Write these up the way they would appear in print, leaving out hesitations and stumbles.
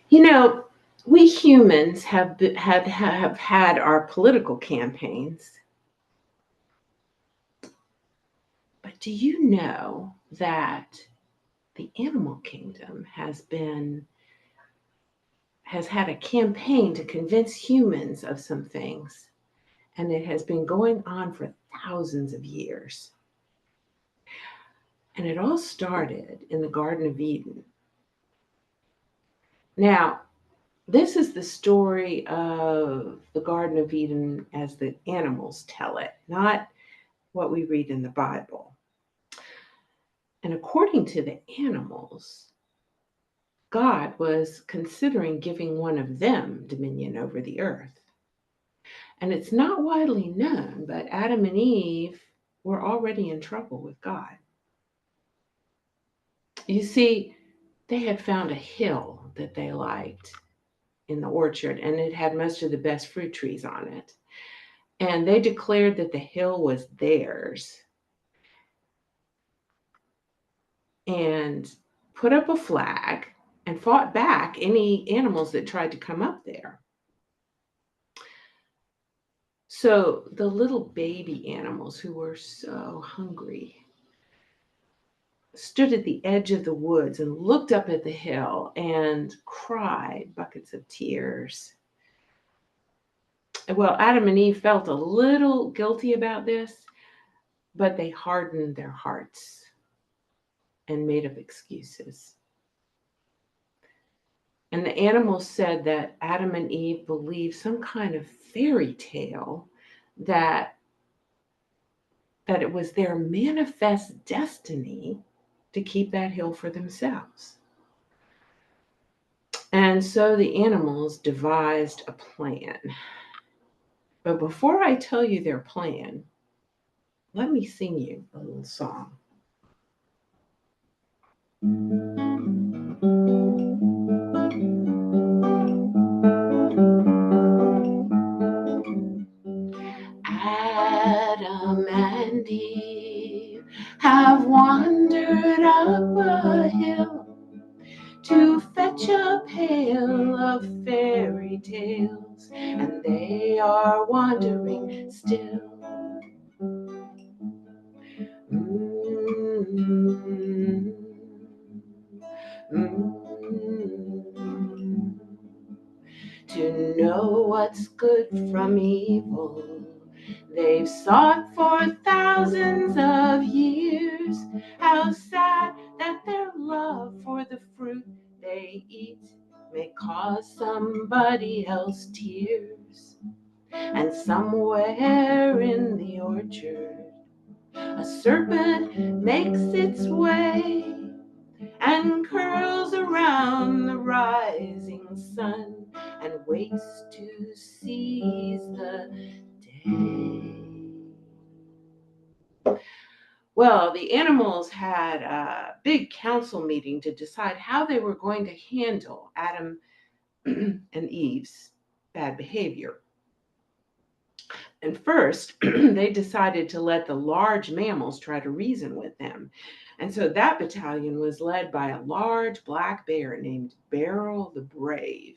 You know, we humans have had our political campaigns, but do you know that the animal kingdom has had a campaign to convince humans of some things, and it has been going on for thousands of years. And it all started in the Garden of Eden. Now, this is the story of the Garden of Eden as the animals tell it, not what we read in the Bible. And according to the animals, God was considering giving one of them dominion over the earth. And it's not widely known, but Adam and Eve were already in trouble with God. You see, they had found a hill that they liked in the orchard, and it had most of the best fruit trees on it. And they declared that the hill was theirs and put up a flag and fought back any animals that tried to come up there. So the little baby animals who were so hungry stood at the edge of the woods and looked up at the hill and cried buckets of tears. Well, Adam and Eve felt a little guilty about this, but they hardened their hearts and made up excuses. And the animals said that Adam and Eve believed some kind of fairy tale that that it was their manifest destiny to keep that hill for themselves. And so the animals devised a plan. But before I tell you their plan, let me sing you a little song. Adam and Eve have wandered up a hill to fetch a pail of fairy tales, and they are wandering still. Mm, mm. To know what's good from evil, they've sought for thousands of years. How sad that their love for the fruit they eat may cause somebody else tears. And somewhere in the orchard, a serpent makes its way and curls around the rising sun and waits to seize the day. Well, the animals had a big council meeting to decide how they were going to handle Adam and Eve's bad behavior. And first, they decided to let the large mammals try to reason with them. And so that battalion was led by a large black bear named Beryl the Brave.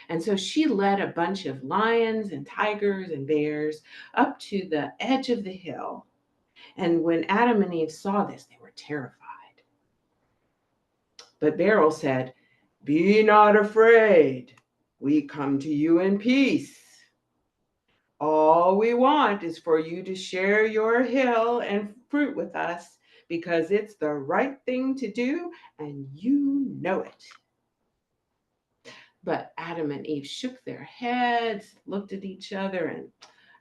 And so she led a bunch of lions and tigers and bears up to the edge of the hill. And when Adam and Eve saw this, they were terrified. But Beryl said, "Be not afraid. We come to you in peace. All we want is for you to share your hill and fruit with us because it's the right thing to do and you know it." But Adam and Eve shook their heads, looked at each other, and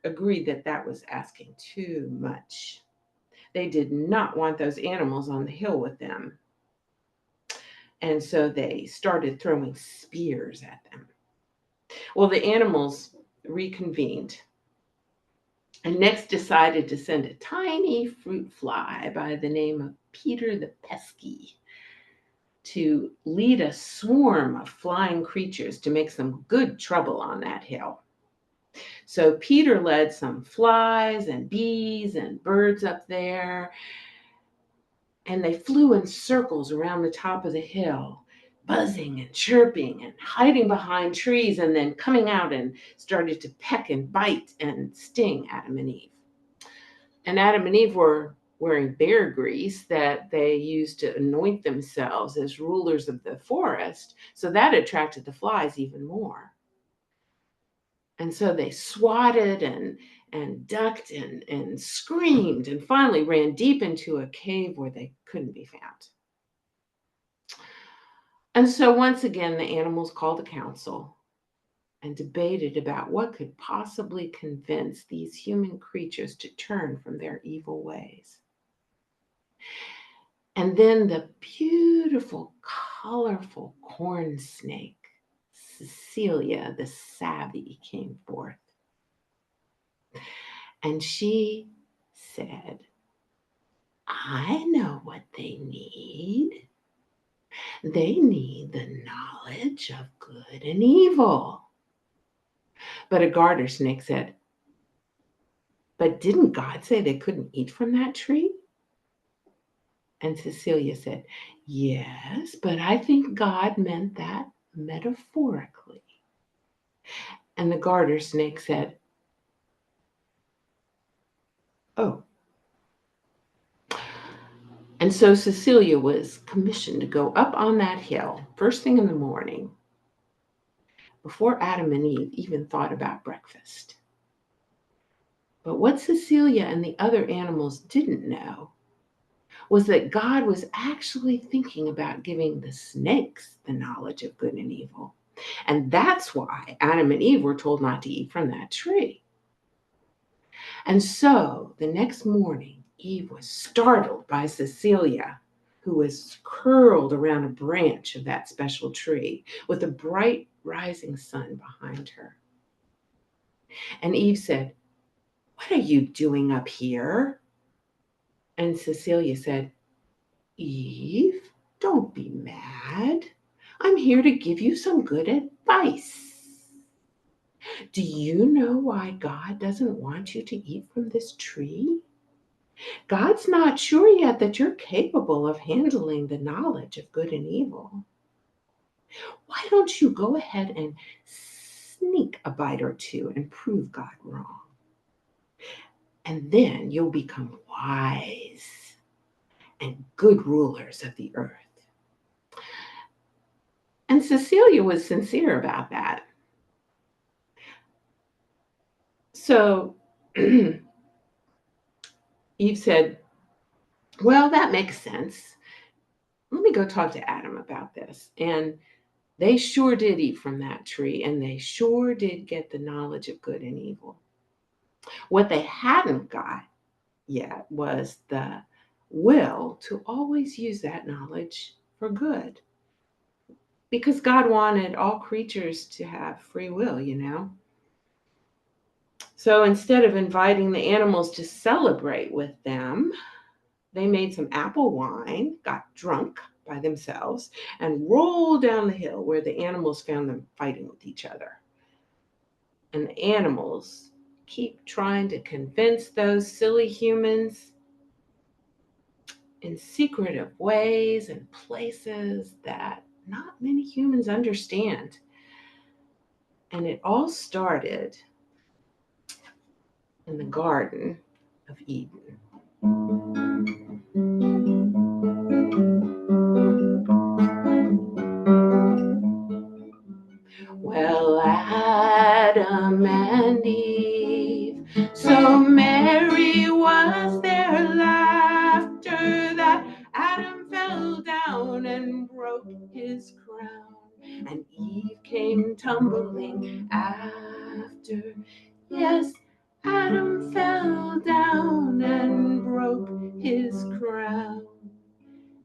agreed that that was asking too much. They did not want those animals on the hill with them. And so they started throwing spears at them. Well, the animals reconvened and next decided to send a tiny fruit fly by the name of Peter the Pesky to lead a swarm of flying creatures to make some good trouble on that hill. So Peter led some flies and bees and birds up there, and they flew in circles around the top of the hill, buzzing and chirping and hiding behind trees, and then coming out and started to peck and bite and sting Adam and Eve. And Adam and Eve were wearing bear grease that they used to anoint themselves as rulers of the forest, so that attracted the flies even more. And so they swatted and ducked and screamed and finally ran deep into a cave where they couldn't be found. And so once again, the animals called a council and debated about what could possibly convince these human creatures to turn from their evil ways. And then the beautiful, colorful corn snake, Cecilia the savvy, came forth. And she said, I know what they need. They need the knowledge of good and evil. But a garter snake said, but didn't God say they couldn't eat from that tree? And Cecilia said, yes, but I think God meant that metaphorically. And the garter snake said, oh. And so Cecilia was commissioned to go up on that hill first thing in the morning, before Adam and Eve even thought about breakfast. But what Cecilia and the other animals didn't know was that God was actually thinking about giving the snakes the knowledge of good and evil. And that's why Adam and Eve were told not to eat from that tree. And so the next morning, Eve was startled by Cecilia, who was curled around a branch of that special tree with a bright rising sun behind her. And Eve said, what are you doing up here? And Cecilia said, Eve, don't be mad. I'm here to give you some good advice. Do you know why God doesn't want you to eat from this tree? God's not sure yet that you're capable of handling the knowledge of good and evil. Why don't you go ahead and sneak a bite or two and prove God wrong? And then you'll become wise and good rulers of the earth. And Cecilia was sincere about that. So Eve said, well, that makes sense. Let me go talk to Adam about this. And they sure did eat from that tree, and they sure did get the knowledge of good and evil. What they hadn't got yet was the will to always use that knowledge for good. Because God wanted all creatures to have free will, you know. So instead of inviting the animals to celebrate with them, they made some apple wine, got drunk by themselves, and rolled down the hill where the animals found them fighting with each other. And the animals keep trying to convince those silly humans in secretive ways and places that not many humans understand. And it all started in the Garden of Eden. Well, Adam and Eve, so merry was their laughter that Adam fell down and broke his crown, and Eve came tumbling after. Yes, Adam fell down and broke his crown,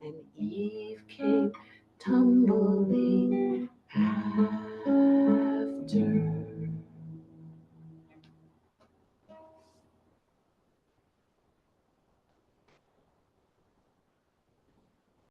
and Eve came tumbling